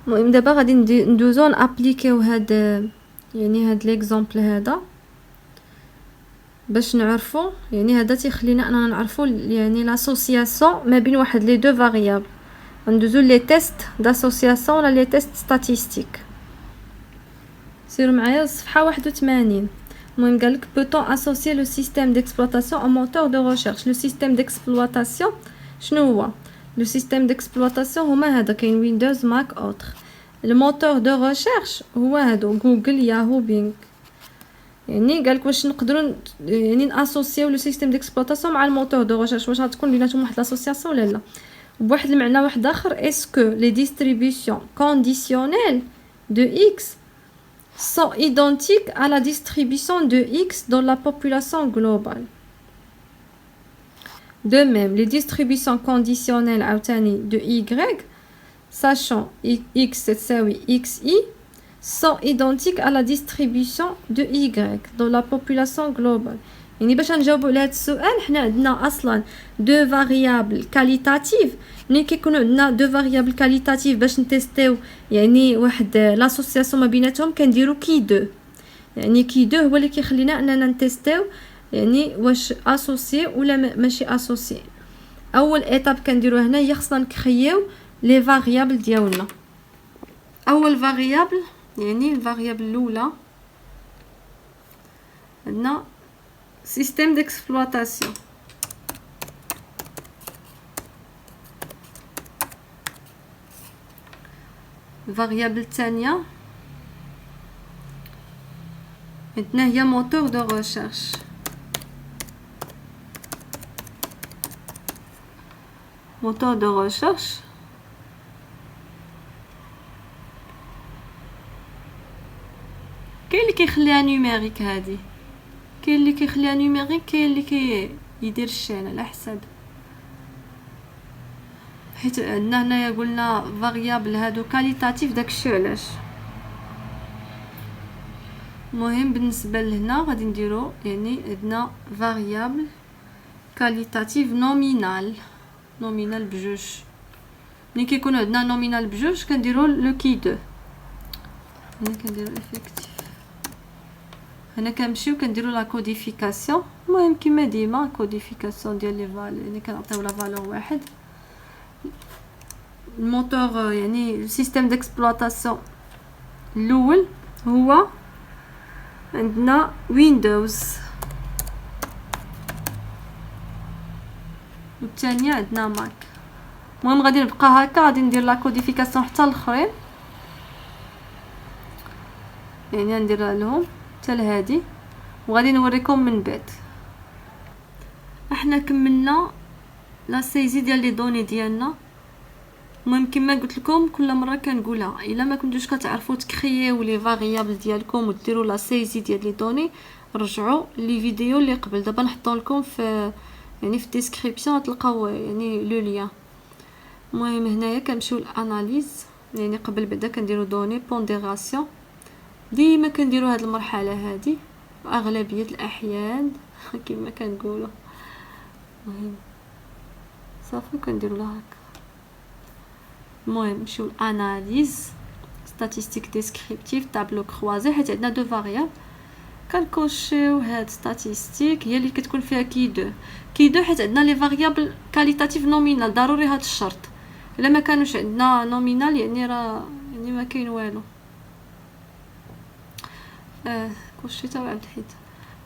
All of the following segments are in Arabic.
المهم دابا غادي ندوزو نابليكيو هاد يعني هاد ليكزامبل هذا باش نعرفو. يعني هذا تيخلينا اننا نعرفو يعني لاسوسياسيون ما بين واحد لي دو فاريابل. ندوزو لي تيست داسوسياسيون ولا لي تيست ستاتيستيك. سيروا معايا الصفحه 81. المهم قالك بوتون اسوسيي لو سيستيم ديكسبلوطاسيون او موتور دو ريشيرش. لو سيستيم ديكسبلوطاسيون شنو هو؟ لو سيستيم ديكسبلوطاسيون هما هذا كاين ويندوز ماك اوتر. الموتور دو ريشيرش هو هادو جوجل ياهو بينغ. يعني قالك واش نقدروا يعني ناسوسيو لو سيستيم ديكسبلوطاسيون مع الموتور دو ريشيرش، واش غتكون بيناتهم واحد لاسوسياسيون ولا لا؟ بواحد المعنى واحد اخر، اسكو لي ديستريبيوشن كونديسيونيل دو اكس sont identiques à la distribution de X dans la population globale. De même, les distributions conditionnelles de Y, sachant X تساوي XI, sont identiques à la distribution de Y dans la population globale. يعني باش نجاوبوا على هذا السؤال حنا عندنا اصلا دو فاريابل كاليتاتيف. ملي كيكونوا عندنا دو فاريابل كاليتاتيف باش نتيستيو يعني واحد لاسوسياسيون ما بيناتهم كنديروا كي دو. يعني كي دو هو اللي كيخلينا اننا نتيستيو يعني واش اسوسي ولا ماشي اسوسي. اول ايتاب كنديروها هنا هي خصنا نكرييو لي فاريابل ديالنا. اول فاريابل يعني الفاريابل الاولى عندنا système d'exploitation. الفاريابل الثانية عندنا هي موتور دو ريشيرش. موتور دو ريشيرش كاين اللي كيخليها نيميريك، هذه كاين اللي كيخليها نيميريك، كاين اللي يدير الشين على حسب. حيت عندنا هنايا قلنا فاريابل هادو كاليتاتيف، داكشي علاش. المهم بالنسبه لهنا غادي نديرو يعني عندنا فاريابل كاليتاتيف نومينال. نومينال بجوج. ملي كيكون عندنا نومينال بجوج كنديرو لو كي دو. هنا كنديرو افيكتيف، هنا كنمشيو كنديرو لا كوديفيكاسيون. المهم كيما ديما كوديفيكاسيون ديال لي فالور، يعني كنعطيو لا فالور واحد. الموتور يعني السيستيم ديكسبلوطاسيون الاول هو عندنا ويندوز، والثانيه عندنا ماك. المهم غادي نبقى هكا، غادي ندير لا كوديفيكاسيون حتى الاخرين، يعني نديرها لهم حتى لهادي وغادي نوريكم من بعد. احنا كملنا لا سيزي ديال لي دوني ديالنا. المهم كما قلت لكم كل مره كنقولها، الا ما كنتوش كتعرفوا تكرييو لي فاريابل ديالكم وديروا لا سيزي ديال لي دوني، رجعوا لي فيديو اللي قبل. دابا نحطوا لكم في يعني في الديسكريبسيون تلقاو يعني لو ليان. المهم هنايا كنمشيو للاناليز، يعني قبل بعدا كنديروا دوني بونديراسيون. ديما كنديروا هاد المرحله هادي اغلبيه الاحيان كما كنقولوا. المهم صافي كنديروا لها هكا. المهم نمشيو لاناليز ستاتيستيك ديسكريبتيف تابلو كروازي، حيت عندنا دو فاريابل كنكوشيو هاد ستاتيستيك هي اللي كتكون فيها كي دو حيت عندنا لي فاريابل كاليتاتيف نومينال. ضروري هاد الشرط، الا ما كانوش عندنا نومينال يعني راه يعني ما كاين والو. كوشيت وعاود حيت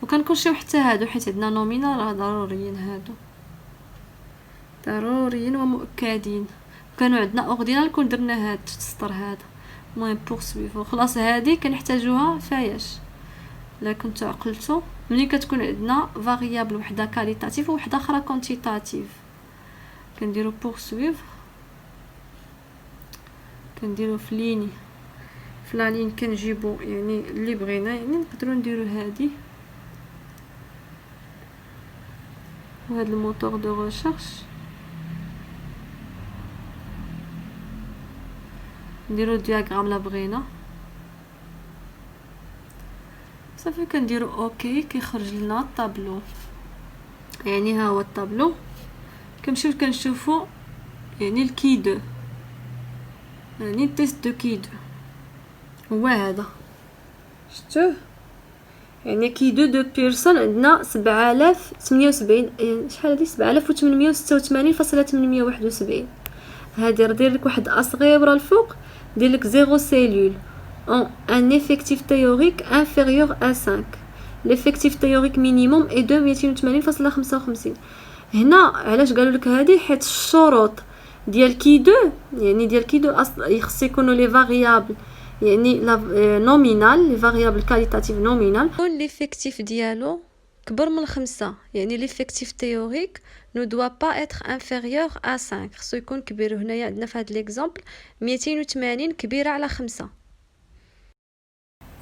وكنكوشيو حتى هادو حيت عندنا نومينال، راه ضروريين هادو، ضروريين ومؤكدين. كانوا عندنا اوردينال كون درنا هاد السطر هذا. المهم بورسويفو خلاص هذه كنحتاجوها فاياش. لا كنت عقلتو ملي كتكون عندنا فاريابل وحده كاليتاتيف وحده اخرى كونتيتاتيف كنديرو بورسويف، كنديرو في ليني في لا لين كنجيبو يعني اللي بغينا. يعني نقدروا نديرو هذه وهذا الموتور دو ريشيرش، نديرو دياغرام لا بغينا صافي. كنديرو اوكي كيخرج لنا الطابلو. يعني ها هو الطابلو. كنمشيو كنشوفو يعني الكي دو. يعني تيست دو كي دو هو هذا، شفتوه؟ يعني كي دو بيرسون عندنا 7078 شحال هادي 7886.871. هادي راه داير لك واحد صغيره الفوق، دير لك 0 سيلول ان افيكتيف تيوريك انفيريور ا 5. l'effectif théorique minimum est de 280.55. هنا علاش قالوا لك هذه؟ حيت الشروط ديال كي دو، يعني ديال كي دو يخص يكونوا لي فاريابل يعني نومينال، لي فاريابل كاليتاتيف نومينال، ليفيكتيف ديالو كبر من 5. يعني ليفيكتيف تيوريك نو دوا با اتر انفيريور ا 5، خصو يكون كبير. هنايا عندنا في هذا ليكزامبل 280 كبيره على 5.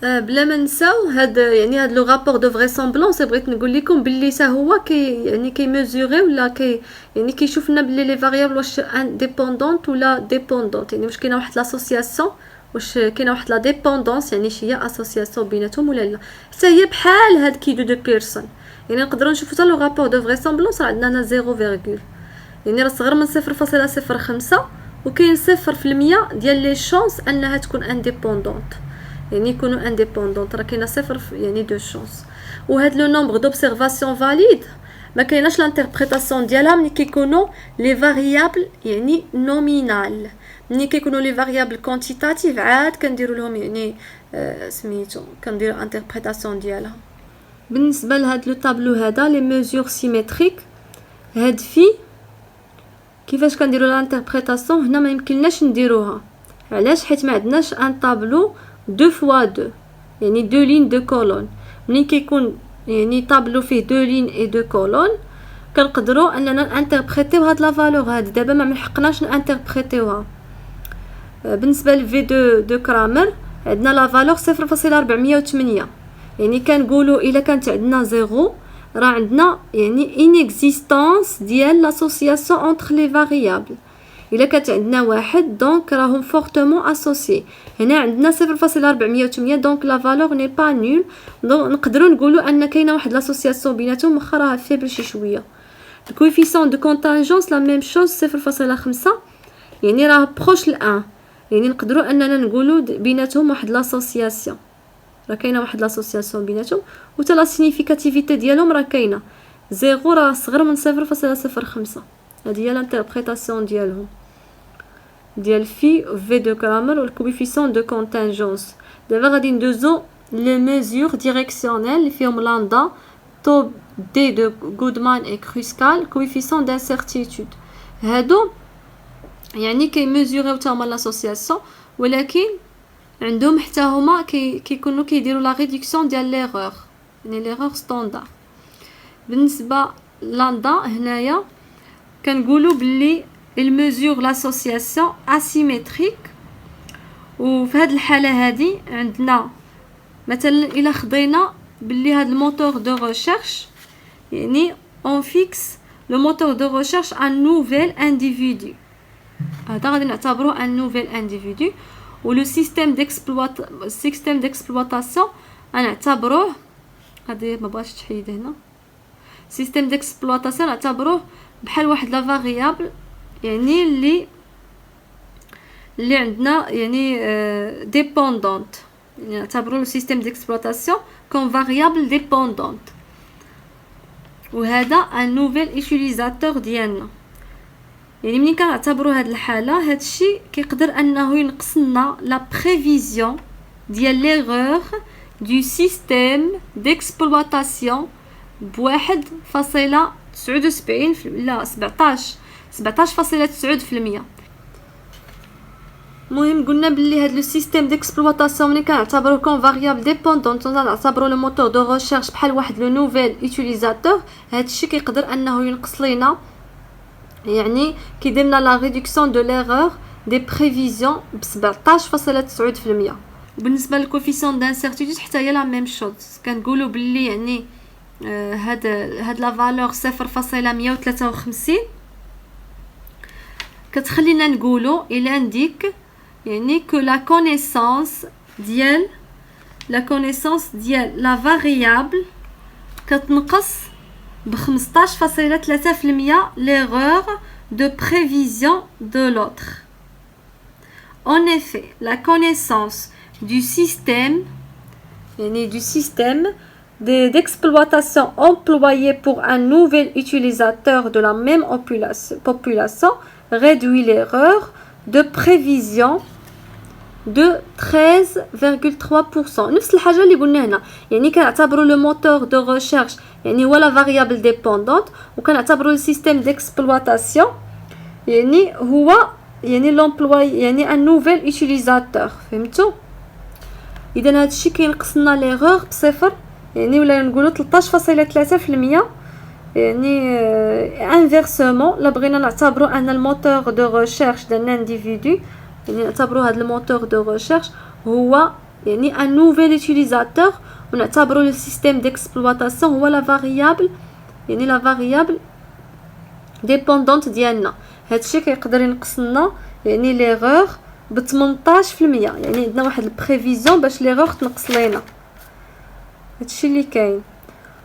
بلا ما نساو هاد يعني هاد لو رابور دو فريسامبلونس بغيت نقول لكم باللي حتى هو يعني كيميزوري ولا يعني كيشوف لنا باللي لي فاريابل واش انديبوندونت ولا ديبوندونت، يعني واش كاينه واحد لاسوسياسيون، واش كاينه واحد لا ديبوندونس، يعني شي هي اسوسياسيون بيناتهم ولا لا. حتى هي بحال هاد كي دو بيرسون، يعني نقدروا نشوفوا حتى لو رابور دو فريسامبلونس عندنا هنا 0, يعني راه صغر من 0.05 وكاين 0% ديال لي شونس انها تكون انديبوندونت، يعني يكونوا انديبوندونت، راه كاينه 0 يعني دو شونس. وهاد لو نومبر دوبسيرفاسيون فاليد ما كايناش لانتربريتاسيون ديالها ملي كيكونوا لي فاريابل يعني نومينال. ملي كيكونوا لي فاريابل كونتيتاتيف عاد كنديروا لهم يعني سميتو كنديروا انتربريتاسيون ديالها. بالنسبه لهاد لو طابلو هذا لي ميزور سيميتريك، هاد في كيفاش كنديروا لانتربريتاسيون هنا ما يمكنناش نديروها. علاش؟ حيت ما عندناش ان طابلو 2x2 يعني 2 لين 2 كولون. ملي كيكون يعني طابلو فيه 2 لين اي 2 كولون كنقدروا اننا نانتربريتيو هاد لا فالور هادي. دابا ما ملحقناش نانتربريتيوها. بالنسبه لفي دو كرامر عندنا لا فالور 0.408، يعني كنقولوا الا كانت عندنا 0 راه عندنا يعني inexistence ديال l'association entre les variables. الا كانت عندنا 1 دونك راهم فورتمون اسوسيي. هنا عندنا 0.408 دونك لا فالور ني با نول، دونك نقدروا نقولوا ان كاينه واحد لاسوسياسيون بيناتهم واخا راه فيبل شي شويه. الكويفيسيون دو كونتانجونس لا ميم شوز 0.5 يعني راه بروش ل1، يعني نقدروا اننا نقولوا بيناتهم واحد لاسوسياسيون، راه كاينه واحد لاسوسياسيون بيناتهم. وتا لا سينيفيكاتيفيتي ديالهم راه كاينه 0 راه صغر من 0.05. هذه هي لانتربريتاسيون ديالهم ديال في دو كرامر والكويفيسيون دو كونتانجونس. دابا غادي ندوزو لي ميزور ديريكسيونيل اللي فيهم لاندا تو دي دو غودمان اي كروسكال كويفيسيون دانسيرتيتود. هادو يعني كيميزوريو تما لاسوسياسيون، ولكن عندهم حتى هما كيكونوا كيديروا لا ريدكسيون ديال ليغور، يعني ليغور ستاندار. بالنسبه لاندا هنايا كنقولوا باللي الميزور لاسوسياسيون اسيميتريك. وفي هذه الحاله هذه عندنا مثلا الا خدينا باللي هذا الموتور دو ريشيرش يعني اون فيكس لو موتور دو ريشيرش ان نوفيل انديفيدو، هذا غادي نعتبروه ان نوفيل انديفيدو. ولو سيستيم ديكسبلوطاسيون غنعتبروه غادي ما بغاش تحيد هنا. سيستيم ديكسبلوطاسيون نعتبروه بحال واحد لا فاريابل يعني اللي عندنا يعني ديبوندونت، يعني نعتبروا لو سيستيم ديكسبلوطاسيون كوم فاريابل ديبوندونت. وهذا ان نوفيل يوتيليزاتور ديالنا. يعني ملي كنعتبروا هاد الحاله هاد الشيء كيقدر انه ينقص لنا لا بريفيزيون ديال ليغور دو سيستيم ديكسبلوطاسيون بواحد فاصله 79 لا 17.9%. المهم قلنا بلي هاد لو سيستيم ديكسبلوطاسيون ملي كنعتبروه كون فاريابل ديبوندونت نعتبروا لو موتور دو ريشيرش بحال واحد لو نوفيل يوتيليزاتور. هاد الشيء كيقدر انه ينقص لينا يعني كيدير لنا لا ريدكسيون دو ليغور دي بريفيزيون ب 17.9%. وبالنسبه للكوفيسيون دانسيرتيتود حتى هي لا ميم شوز، كنقولوا باللي يعني هاد لا فالور 0.153 كتخلينا نقولوا الى عندك يعني كو لا كونيسانس ديال لا فاريابل كتنقص ب 15.3% ليغور دو بريفيزيون دو لوتر. En effet, la connaissance du système d'exploitation employé pour un nouvel utilisateur de la même population réduit l'erreur de prévision de 13,3%. نفس الحاجة اللي قلنا هنا، يعني كنعتبروا لو موتور دو ريشيرش يعني هو لا فاريابل ديبوندونت، وكنعتبروا السيستيم ديكسبلواتاسيون يعني هو يعني لومبلوي يعني ان نوفيل يوتيليزاتور. فهمتوا؟ اذا هادشي كينقص لنا ليغور بصفر، يعني ولا نقولوا 13.3%. يعني انفيرسومون لا بغينا نعتبروا ان الموتور دو ريشيرش دان انديفيدو، يعني نعتبروا هذا الموتور دو ريشيرش هو يعني ان نوفيل يوتيليزاتور، ونعتبروا لو سيستيم ديكسبلواتاسيون هو لا فاريابل يعني لا فاريابل ديبوندونت ديالنا. هادشي كيقدر ينقص لنا يعني ليغور ب 18%. يعني عندنا واحد البريفيزيون باش ليغور تنقص لينا. هادشي اللي كاين.